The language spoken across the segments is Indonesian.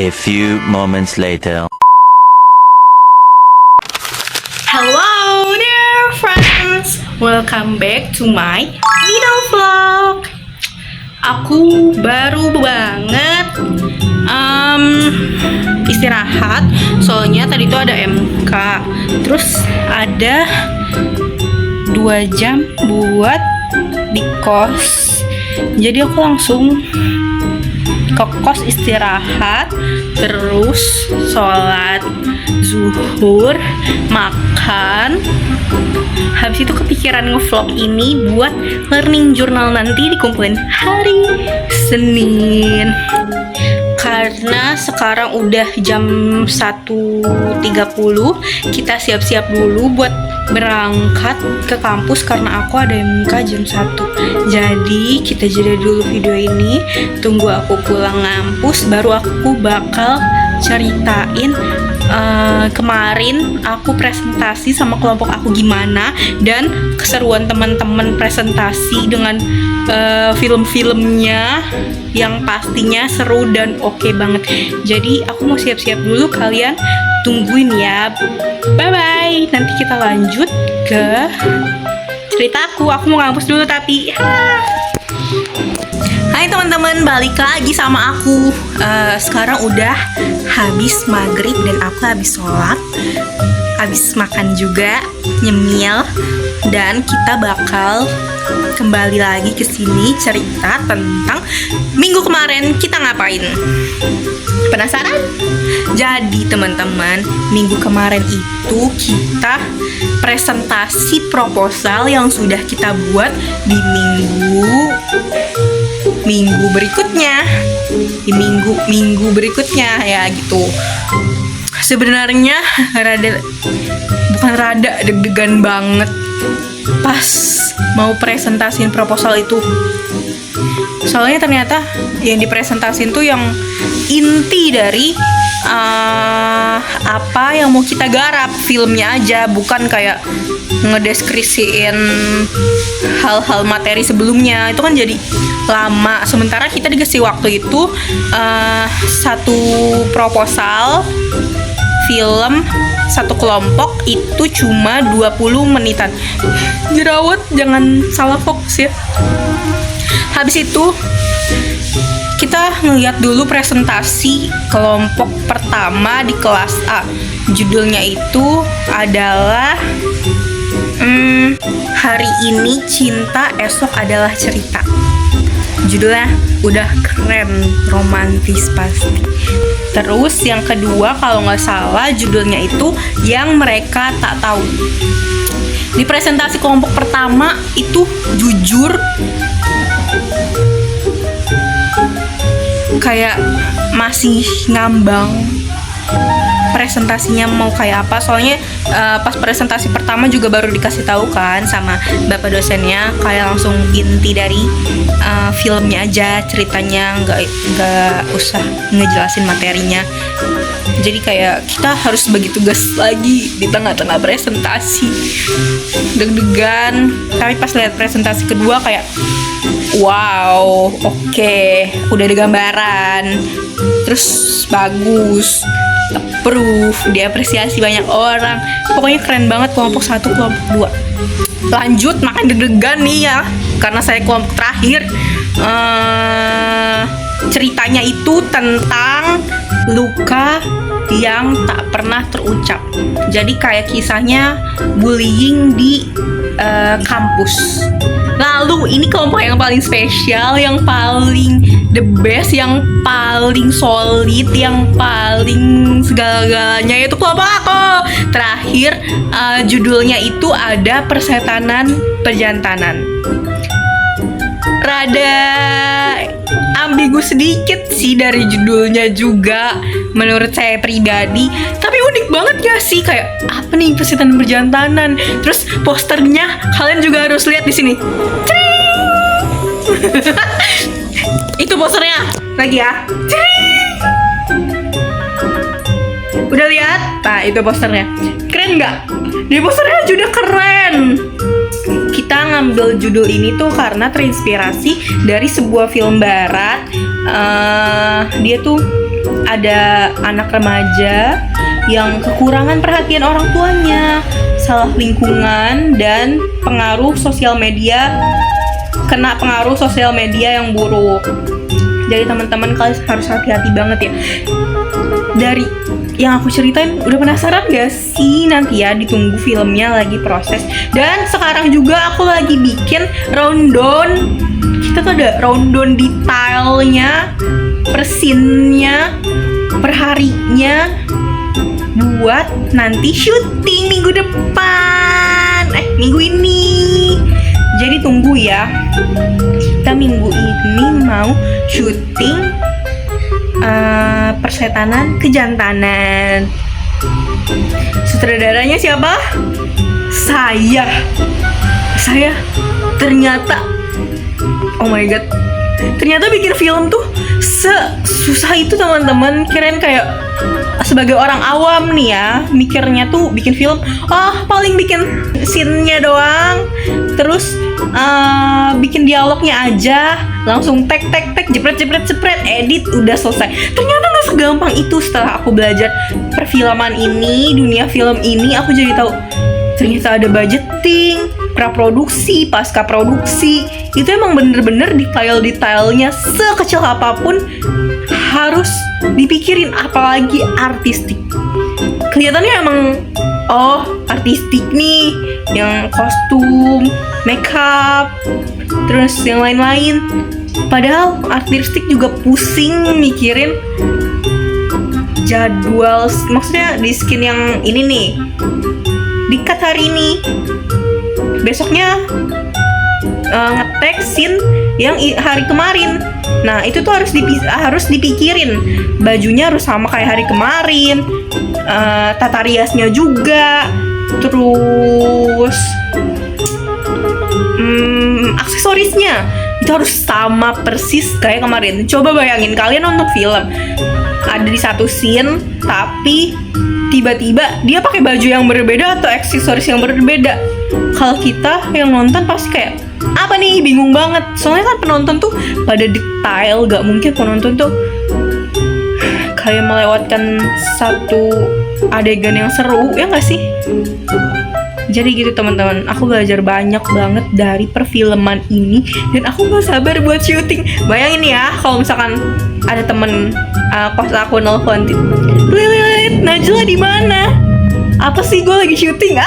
A few moments later. Hello there friends, welcome back to my video vlog. Aku baru banget istirahat, soalnya tadi tuh ada MK, terus ada 2 jam buat di kos. Jadi aku langsung ke kos istirahat, terus sholat zuhur, makan. Habis itu kepikiran ngevlog ini buat learning journal nanti dikumpulin hari Senin. Karena sekarang udah jam 1.30, kita siap-siap dulu buat berangkat ke kampus karena aku ada MK jam 1. Jadi kita jeda dulu video ini, tunggu aku pulang ngampus baru aku bakal ceritain kemarin aku presentasi sama kelompok aku gimana, dan keseruan teman-teman presentasi dengan film-filmnya yang pastinya seru dan oke banget. Jadi aku mau siap-siap dulu, kalian tungguin ya. Bye bye. Nanti kita lanjut ke ceritaku. Aku mau ngampus dulu tapi Hai teman-teman, balik lagi sama aku. Sekarang udah habis maghrib dan aku habis sholat, habis makan juga, nyemil, dan kita bakal kembali lagi ke sini cerita tentang minggu kemarin kita ngapain. Penasaran? Jadi teman-teman, minggu kemarin itu kita presentasi proposal yang sudah kita buat di minggu berikutnya, di minggu berikutnya ya gitu. Sebenarnya bukan rada deg-degan banget pas mau presentasiin proposal itu. Soalnya ternyata yang dipresentasiin tuh yang inti dari apa yang mau kita garap, filmnya aja, bukan kayak ngedeskripsiin hal-hal materi sebelumnya. Itu kan jadi lama, sementara kita dikasih waktu itu satu proposal film satu kelompok itu cuma 20 menitan. Jerawat, jangan salah fokus ya. Habis itu kita ngeliat dulu presentasi kelompok pertama di kelas A. Judulnya itu adalah Hari Ini Cinta, Esok Adalah Cerita. Judulnya udah keren, romantis pasti. Terus yang kedua kalau nggak salah judulnya itu Yang Mereka Tak Tahu. Di presentasi kelompok pertama itu jujur kayak masih ngambang presentasinya mau kayak apa. Soalnya pas presentasi pertama juga baru dikasih tahu kan sama bapak dosennya, kayak langsung inti dari filmnya aja, ceritanya, nggak usah ngejelasin materinya. Jadi kayak kita harus bagi tugas lagi di tengah-tengah presentasi, deg-degan. Tapi pas lihat presentasi kedua kayak wow, oke, udah ada gambaran, terus bagus, approve, diapresiasi banyak orang. Pokoknya keren banget kelompok 1, kelompok 2. Lanjut, makan deg-degan nih ya, karena saya kelompok terakhir. Ceritanya itu tentang luka yang tak pernah terucap. Jadi kayak kisahnya bullying di kampus. Lalu ini kelompok yang paling spesial, yang paling the best, yang paling solid, yang paling segala-galanya, yaitu kelompok aku. Terakhir judulnya itu ada Persetanan Perjantanan. Rada ambigu sedikit sih dari judulnya juga menurut saya pribadi, tapi unik banget gak sih? Kayak apa nih Persetanan Perjantanan? Terus posternya kalian juga harus lihat di sini. Itu posternya lagi ya. Udah lihat? Nah, itu posternya. Keren nggak? Di posternya juga keren. Kita ngambil judul ini tuh karena terinspirasi dari sebuah film barat. Dia tuh ada anak remaja yang kekurangan perhatian orang tuanya, salah lingkungan, dan pengaruh sosial media, kena pengaruh sosial media yang buruk. Jadi teman-teman kalian harus hati-hati banget ya. Dari yang aku ceritain, udah penasaran gak sih? Nanti ya ditunggu filmnya lagi proses. Dan sekarang juga aku lagi bikin rundown. Kita tuh ada rundown detailnya, per scene-nya, per harinya, buat nanti syuting minggu depan. Minggu ini. Jadi tunggu ya. Kita minggu ini mau syuting Persetanan Kejantanan. Sutradaranya siapa? Saya ternyata, oh my god, ternyata bikin film tuh susah itu teman-teman. Kirain kayak sebagai orang awam nih ya, mikirnya tuh bikin film, paling bikin scene-nya doang, terus bikin dialognya aja, langsung tek jepret, edit, udah selesai. Ternyata nggak segampang itu. Setelah aku belajar perfilman ini, dunia film ini, aku jadi tahu ternyata ada budgeting, praproduksi, pasca produksi. Itu emang bener-bener detail-detailnya sekecil apapun harus dipikirin, apalagi artistik. Kelihatannya emang artistik nih, yang kostum, makeup, terus yang lain-lain. Padahal artistik juga pusing mikirin jadwal, maksudnya di skin yang ini nih, di-cut hari ini, besoknya nge-tag scene yang hari kemarin. Nah itu tuh harus dipikirin, bajunya harus sama kayak hari kemarin, tata riasnya juga, terus aksesorisnya itu harus sama persis kayak kemarin. Coba bayangin kalian nonton film, ada di satu scene tapi tiba-tiba dia pakai baju yang berbeda atau aksesoris yang berbeda. Kalau kita yang nonton pasti kayak, apa nih, bingung banget. Soalnya kan penonton tuh pada detail, gak mungkin penonton tuh kayak melewatkan satu adegan yang seru, ya gak sih? Jadi gitu teman-teman, aku belajar banyak banget dari perfilman ini, dan aku gak sabar buat syuting. Bayangin ya, kalau misalkan ada temen kos aku nelfon, Lilit, Najla di mana? Apa sih, gue lagi syuting?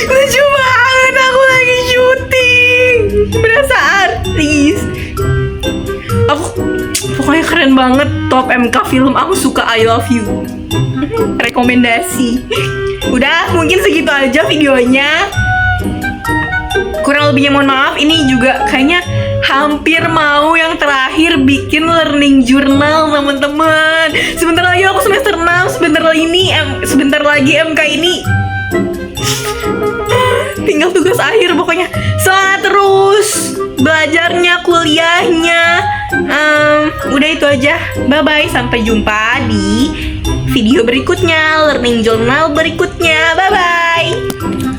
Lucu banget, aku lagi syuting, berasa artis. Aku pokoknya keren banget. Top MK film, aku suka I Love You. Rekomendasi. Udah, mungkin segitu aja videonya. Kurang lebihnya mohon maaf. Ini juga kayaknya hampir mau yang terakhir bikin learning journal teman-teman. Sebentar lagi aku semester 6, sebentar lagi MK ini. Tinggal tugas akhir pokoknya. Semangat terus belajarnya, kuliahnya. Udah itu aja. Bye-bye, sampai jumpa di video berikutnya, learning journal berikutnya. Bye-bye.